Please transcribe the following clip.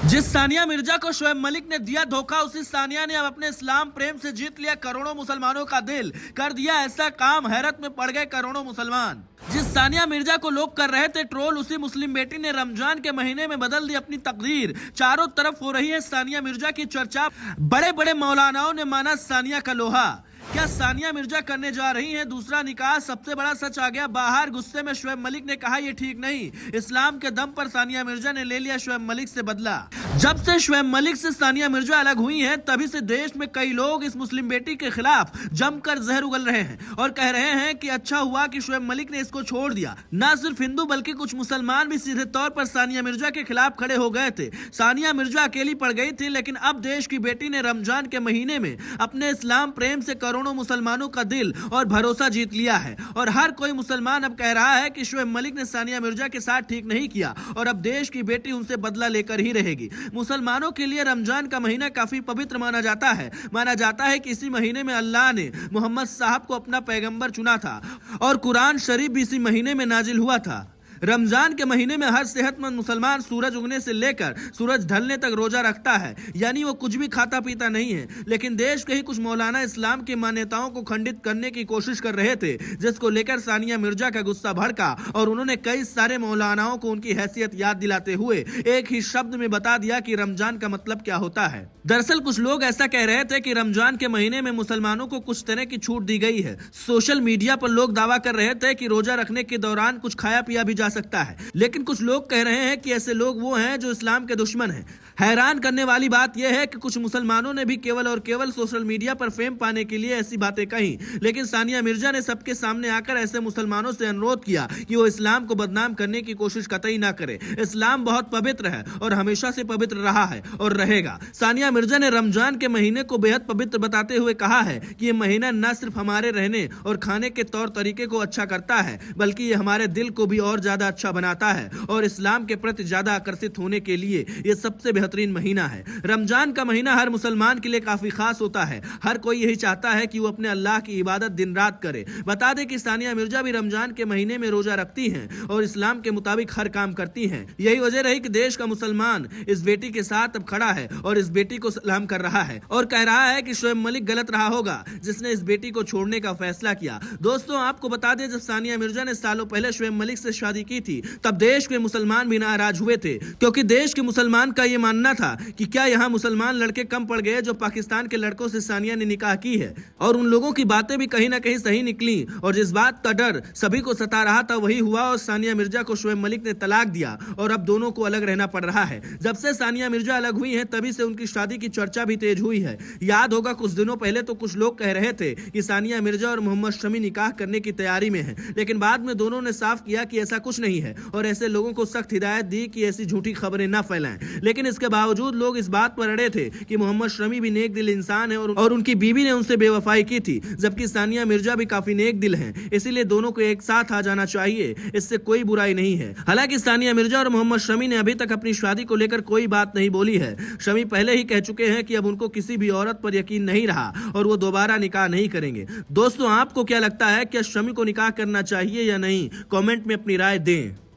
जिस सानिया मिर्जा को शोएब मलिक ने दिया धोखा, उसी सानिया ने अब अपने इस्लाम प्रेम से जीत लिया करोड़ों मुसलमानों का दिल। कर दिया ऐसा काम, हैरत में पड़ गए करोड़ों मुसलमान। जिस सानिया मिर्जा को लोग कर रहे थे ट्रोल, उसी मुस्लिम बेटी ने रमजान के महीने में बदल दी अपनी तकदीर। चारों तरफ हो रही है सानिया मिर्जा की चर्चा। बड़े बड़े मौलानाओं ने माना सानिया का लोहा। क्या सानिया मिर्जा करने जा रही हैं दूसरा निकाह? सबसे बड़ा सच आ गया बाहर। गुस्से में शोएब मलिक ने कहा ये ठीक नहीं। इस्लाम के दम पर सानिया मिर्जा ने ले लिया शोएब मलिक से बदला। जब से शोएब मलिक से सानिया मिर्जा अलग हुई हैं, तभी से देश में कई लोग इस मुस्लिम बेटी के खिलाफ जमकर जहर उगल रहे हैं और कह रहे हैं कि अच्छा हुआ कि शोएब मलिक ने इसको छोड़ दिया। न सिर्फ हिंदू बल्कि कुछ मुसलमान भी सीधे तौर पर सानिया मिर्जा के खिलाफ खड़े हो गए थे। सानिया मिर्जा अकेली पड़ गई थी, लेकिन अब देश की बेटी ने रमजान के महीने में अपने इस्लाम प्रेम से करोड़ों मुसलमानों का दिल और भरोसा जीत लिया है। और हर कोई मुसलमान अब कह रहा है कि शोएब मलिक ने सानिया मिर्जा के साथ ठीक नहीं किया और अब देश की बेटी उनसे बदला लेकर ही रहेगी। मुसलमानों के लिए रमजान का महीना काफी पवित्र माना जाता है। माना जाता है कि इसी महीने में अल्लाह ने मोहम्मद साहब को अपना पैगंबर चुना था और कुरान शरीफ भी इसी महीने में नाजिल हुआ था। रमजान के महीने में हर सेहतमंद मुसलमान सूरज उगने से लेकर सूरज ढलने तक रोजा रखता है, यानी वो कुछ भी खाता पीता नहीं है। लेकिन देश के ही कुछ मौलाना इस्लाम की मान्यताओं को खंडित करने की कोशिश कर रहे थे, जिसको लेकर सानिया मिर्जा का गुस्सा भड़का और उन्होंने कई सारे मौलानाओं को उनकी हैसियत याद दिलाते हुए एक ही शब्द में बता दिया कि रमजान का मतलब क्या होता है। दरअसल कुछ लोग ऐसा कह रहे थे कि रमजान के महीने में मुसलमानों को कुछ तरह की छूट दी गई है। सोशल मीडिया पर लोग दावा कर रहे थे कि रोजा रखने के दौरान कुछ खाया पिया भी सकता है। लेकिन कुछ लोग कह रहे हैं कि ऐसे लोग वो हैं जो इस्लाम के दुश्मन हैं। हैरान करने वाली बात यह है कि कुछ मुसलमानों ने भी केवल और केवल सोशल मीडिया पर फेम पाने के लिए ऐसी बातें कही, लेकिन सानिया मिर्जा ने सबके सामने आकर ऐसे मुसलमानों से अनुरोध किया कि वो इस्लाम को बदनाम करने की कोशिश कतई ना करे। इस्लाम बहुत पवित्र है और हमेशा से पवित्र रहा है और रहेगा। सानिया मिर्जा ने रमजान के महीने को बेहद पवित्र बताते हुए कहा है कि ये महीना न सिर्फ हमारे रहने और खाने के तौर तरीके को अच्छा करता है, बल्कि ये हमारे दिल को भी और ज्यादा अच्छा बनाता है और इस्लाम के प्रति ज्यादा आकर्षित होने के लिए ये सबसे बेहतरीन महीना है। रमजान का महीना हर मुसलमान के लिए काफी खास होता है। हर कोई यही चाहता है कि वो अपने अल्लाह की इबादत दिन रात करे। बता दें कि सानिया मिर्जा भी रमजान के महीने में रोजा रखती हैं और इस्लाम के मुताबिक हर काम करती हैं। यही वजह रही कि देश का मुसलमान इस बेटी के साथ अब खड़ा है और इस बेटी को सलाम कर रहा है और कह रहा है कि शोएब मलिक गलत रहा होगा जिसने इस बेटी को छोड़ने का फैसला किया। दोस्तों, आपको बता दें, जब सानिया मिर्जा ने सालों पहले शोएब मलिक से शादी की थी, तब देश के मुसलमान भी नाराज हुए थे, क्योंकि देश के मुसलमान का यह मानना था कि क्या यहाँ मुसलमान लड़के कम पड़ गए जो पाकिस्तान के लड़कों से सानिया ने निकाह की है। और उन लोगों की बातें भी कहीं ना कहीं सही निकली और जिस बात का डर सभी को सता रहा था वही हुआ और सानिया मिर्जा को शोएब मलिक ने तलाक दिया और अब दोनों को अलग रहना पड़ रहा है। जब से सानिया मिर्जा अलग हुई है, तभी से उनकी शादी की चर्चा भी तेज हुई है। याद होगा कुछ दिनों पहले तो कुछ लोग कह रहे थे कि सानिया मिर्जा और मोहम्मद शमी निकाह करने की तैयारी में है, लेकिन बाद में दोनों ने साफ किया कि ऐसा कुछ नहीं है और ऐसे लोगों को सख्त हिदायत दी कि ऐसी झूठी खबरें न फैलाएं। लेकिन इसके बावजूद लोग इस बात पर अड़े थे कि मोहम्मद शमी भी नेक दिल इंसान है और उनकी बीवी ने उनसे बेवफाई की थी, जबकि सानिया मिर्जा भी काफी नेक दिल हैं। इसीलिए दोनों को एक साथ आ जाना चाहिए, इससे कोई बुराई नहीं है। हालांकि सानिया मिर्जा और मोहम्मद शमी ने अभी तक अपनी शादी को लेकर कोई बात नहीं बोली है। शमी पहले ही कह चुके हैं कि अब उनको किसी भी औरत पर यकीन नहीं रहा और वो दोबारा निकाह नहीं करेंगे। दोस्तों, आपको क्या लगता है, क्या शमी को निकाह करना चाहिए या नहीं? कमेंट में अपनी राय दें।